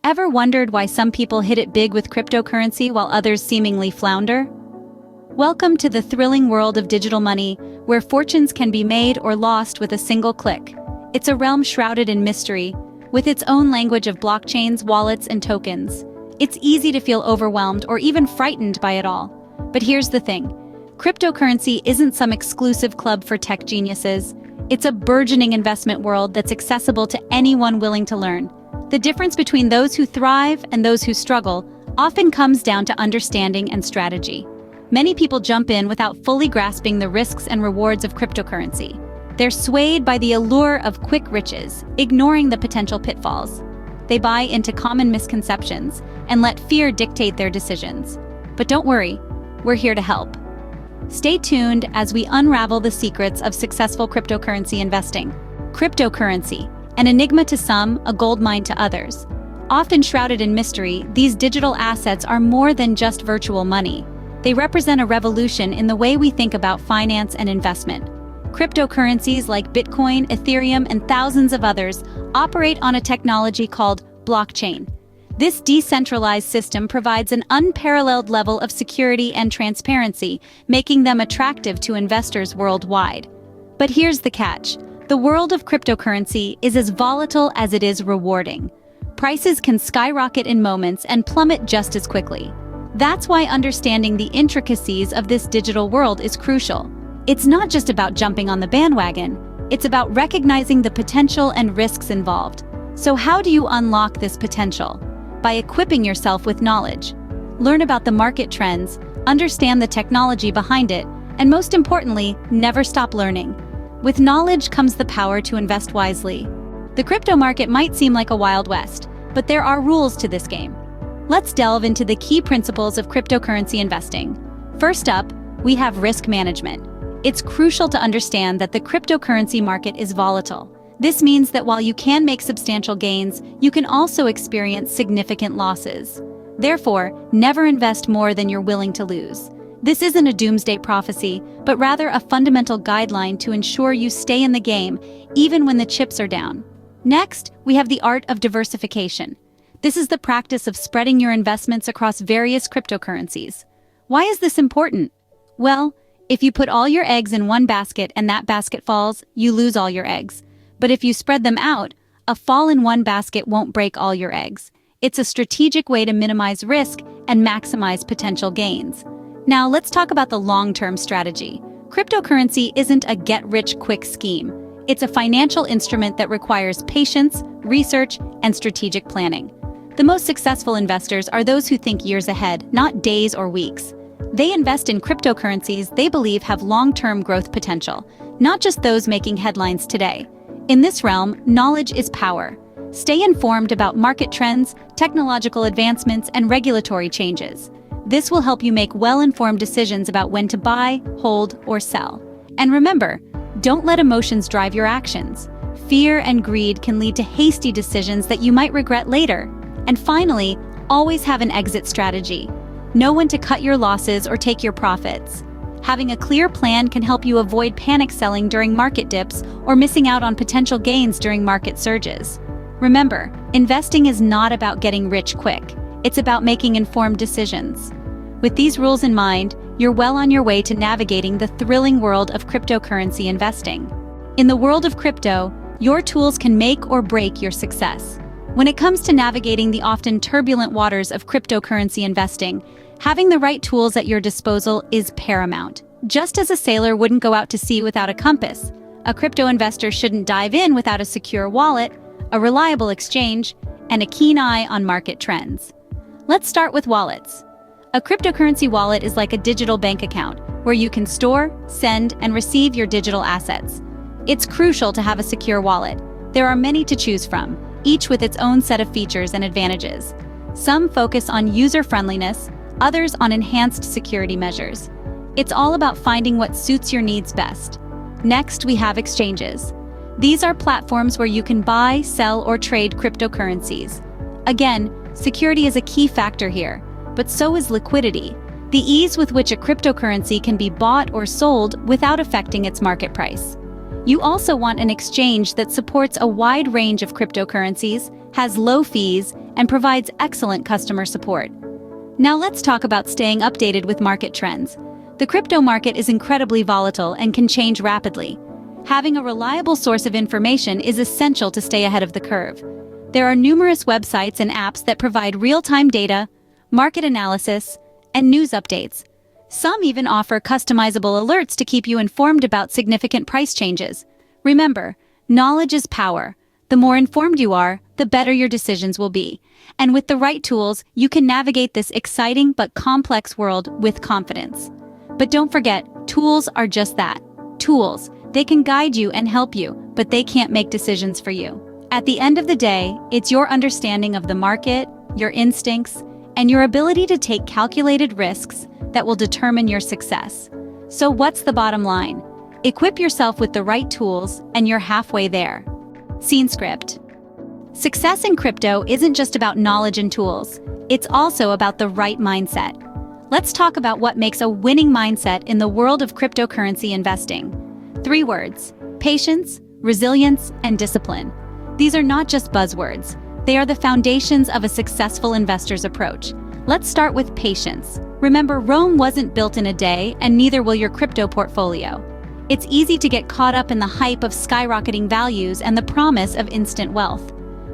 Ever wondered why some people hit it big with cryptocurrency while others seemingly flounder? Welcome to the thrilling world of digital money, where fortunes can be made or lost with a single click. It's a realm shrouded in mystery, with its own language of blockchains, wallets, and tokens. It's easy to feel overwhelmed or even frightened by it all. But here's the thing. Cryptocurrency isn't some exclusive club for tech geniuses. It's a burgeoning investment world that's accessible to anyone willing to learn. The difference between those who thrive and those who struggle often comes down to understanding and strategy. Many people jump in without fully grasping the risks and rewards of cryptocurrency. They're swayed by the allure of quick riches, ignoring the potential pitfalls. They buy into common misconceptions and let fear dictate their decisions. But don't worry, we're here to help. Stay tuned as we unravel the secrets of successful cryptocurrency investing. Cryptocurrency, an enigma to some, a goldmine to others. Often shrouded in mystery, these digital assets are more than just virtual money. They represent a revolution in the way we think about finance and investment. Cryptocurrencies like Bitcoin, Ethereum, and thousands of others operate on a technology called blockchain. This decentralized system provides an unparalleled level of security and transparency, making them attractive to investors worldwide. But here's the catch. The world of cryptocurrency is as volatile as it is rewarding. Prices can skyrocket in moments and plummet just as quickly. That's why understanding the intricacies of this digital world is crucial. It's not just about jumping on the bandwagon, it's about recognizing the potential and risks involved. So how do you unlock this potential? By equipping yourself with knowledge. Learn about the market trends, understand the technology behind it, and most importantly, never stop learning. With knowledge comes the power to invest wisely. The crypto market might seem like a Wild West, but there are rules to this game. Let's delve into the key principles of cryptocurrency investing. First up, we have risk management. It's crucial to understand that the cryptocurrency market is volatile. This means that while you can make substantial gains, you can also experience significant losses. Therefore, never invest more than you're willing to lose. This isn't a doomsday prophecy, but rather a fundamental guideline to ensure you stay in the game, even when the chips are down. Next, we have the art of diversification. This is the practice of spreading your investments across various cryptocurrencies. Why is this important? Well, if you put all your eggs in one basket and that basket falls, you lose all your eggs. But if you spread them out, a fall in one basket won't break all your eggs. It's a strategic way to minimize risk and maximize potential gains. Now let's talk about the long-term strategy. Cryptocurrency isn't a get-rich-quick scheme. It's a financial instrument that requires patience, research, and strategic planning. The most successful investors are those who think years ahead, not days or weeks. They invest in cryptocurrencies they believe have long-term growth potential, not just those making headlines today. In this realm, knowledge is power. Stay informed about market trends, technological advancements, and regulatory changes. This will help you make well-informed decisions about when to buy, hold, or sell. And remember, don't let emotions drive your actions. Fear and greed can lead to hasty decisions that you might regret later. And finally, always have an exit strategy. Know when to cut your losses or take your profits. Having a clear plan can help you avoid panic selling during market dips or missing out on potential gains during market surges. Remember, investing is not about getting rich quick. It's about making informed decisions. With these rules in mind, you're well on your way to navigating the thrilling world of cryptocurrency investing. In the world of crypto, your tools can make or break your success. When it comes to navigating the often turbulent waters of cryptocurrency investing, having the right tools at your disposal is paramount. Just as a sailor wouldn't go out to sea without a compass, a crypto investor shouldn't dive in without a secure wallet, a reliable exchange, and a keen eye on market trends. Let's start with wallets. A cryptocurrency wallet is like a digital bank account where you can store, send, and receive your digital assets. It's crucial to have a secure wallet. There are many to choose from, each with its own set of features and advantages. Some focus on user-friendliness, others on enhanced security measures. It's all about finding what suits your needs best. Next, we have exchanges. These are platforms where you can buy, sell, or trade cryptocurrencies. Again, security is a key factor here, but so is liquidity, the ease with which a cryptocurrency can be bought or sold without affecting its market price. You also want an exchange that supports a wide range of cryptocurrencies, has low fees, and provides excellent customer support. Now let's talk about staying updated with market trends. The crypto market is incredibly volatile and can change rapidly. Having a reliable source of information is essential to stay ahead of the curve. There are numerous websites and apps that provide real-time data, market analysis, and news updates. Some even offer customizable alerts to keep you informed about significant price changes. Remember, knowledge is power. The more informed you are, the better your decisions will be. And with the right tools, you can navigate this exciting but complex world with confidence. But don't forget, tools are just that. Tools. They can guide you and help you, but they can't make decisions for you. At the end of the day, it's your understanding of the market, your instincts, and your ability to take calculated risks that will determine your success. So what's the bottom line? Equip yourself with the right tools, and you're halfway there. Scene script. Success in crypto isn't just about knowledge and tools. It's also about the right mindset. Let's talk about what makes a winning mindset in the world of cryptocurrency investing. 3 words: patience, resilience, and discipline. These are not just buzzwords. They are the foundations of a successful investor's approach. Let's start with patience. Remember, Rome wasn't built in a day, and neither will your crypto portfolio. It's easy to get caught up in the hype of skyrocketing values and the promise of instant wealth.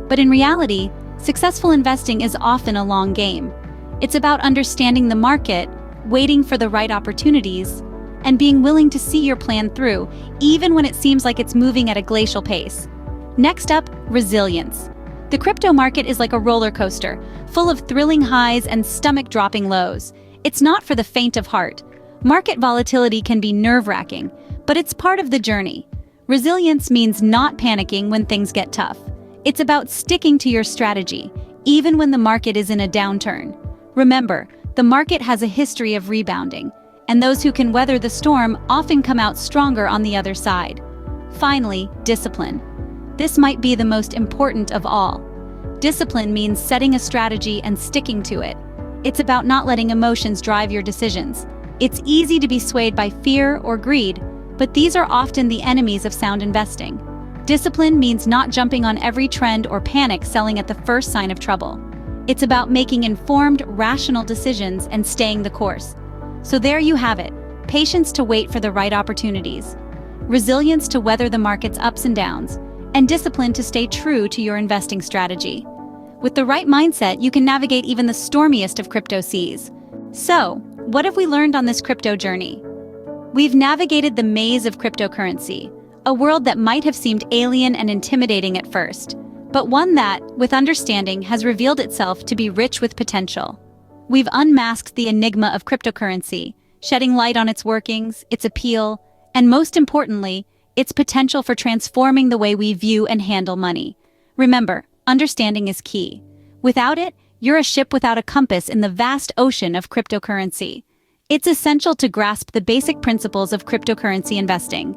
But in reality, successful investing is often a long game. It's about understanding the market, waiting for the right opportunities, and being willing to see your plan through, even when it seems like it's moving at a glacial pace. Next up, resilience. The crypto market is like a roller coaster, full of thrilling highs and stomach-dropping lows. It's not for the faint of heart. Market volatility can be nerve-wracking, but it's part of the journey. Resilience means not panicking when things get tough. It's about sticking to your strategy, even when the market is in a downturn. Remember, the market has a history of rebounding, and those who can weather the storm often come out stronger on the other side. Finally, discipline. This might be the most important of all. Discipline means setting a strategy and sticking to it. It's about not letting emotions drive your decisions. It's easy to be swayed by fear or greed, but these are often the enemies of sound investing. Discipline means not jumping on every trend or panic selling at the first sign of trouble. It's about making informed, rational decisions and staying the course. So there you have it, patience to wait for the right opportunities, resilience to weather the market's ups and downs, and discipline to stay true to your investing strategy. With the right mindset, you can navigate even the stormiest of crypto seas. So, what have we learned on this crypto journey? We've navigated the maze of cryptocurrency, a world that might have seemed alien and intimidating at first, but one that, with understanding, has revealed itself to be rich with potential. We've unmasked the enigma of cryptocurrency, shedding light on its workings, its appeal, and most importantly, its potential for transforming the way we view and handle money. Remember, understanding is key. Without it, you're a ship without a compass in the vast ocean of cryptocurrency. It's essential to grasp the basic principles of cryptocurrency investing.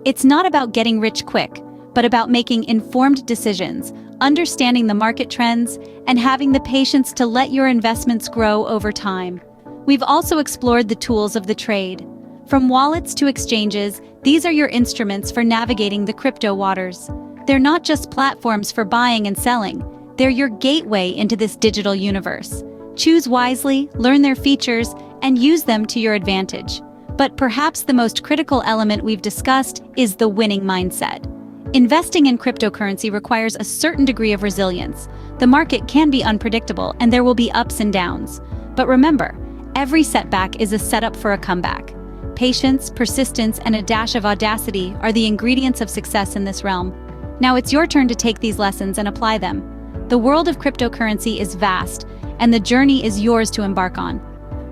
It's not about getting rich quick, but about making informed decisions, understanding the market trends, and having the patience to let your investments grow over time. We've also explored the tools of the trade. From wallets to exchanges, these are your instruments for navigating the crypto waters. They're not just platforms for buying and selling, they're your gateway into this digital universe. Choose wisely, learn their features, and use them to your advantage. But perhaps the most critical element we've discussed is the winning mindset. Investing in cryptocurrency requires a certain degree of resilience. The market can be unpredictable, and there will be ups and downs. But remember, every setback is a setup for a comeback. Patience, persistence, and a dash of audacity are the ingredients of success in this realm. Now it's your turn to take these lessons and apply them. The world of cryptocurrency is vast, and the journey is yours to embark on.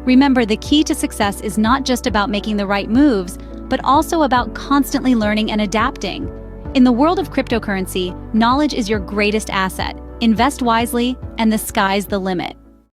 Remember, the key to success is not just about making the right moves, but also about constantly learning and adapting. In the world of cryptocurrency, knowledge is your greatest asset. Invest wisely, and the sky's the limit.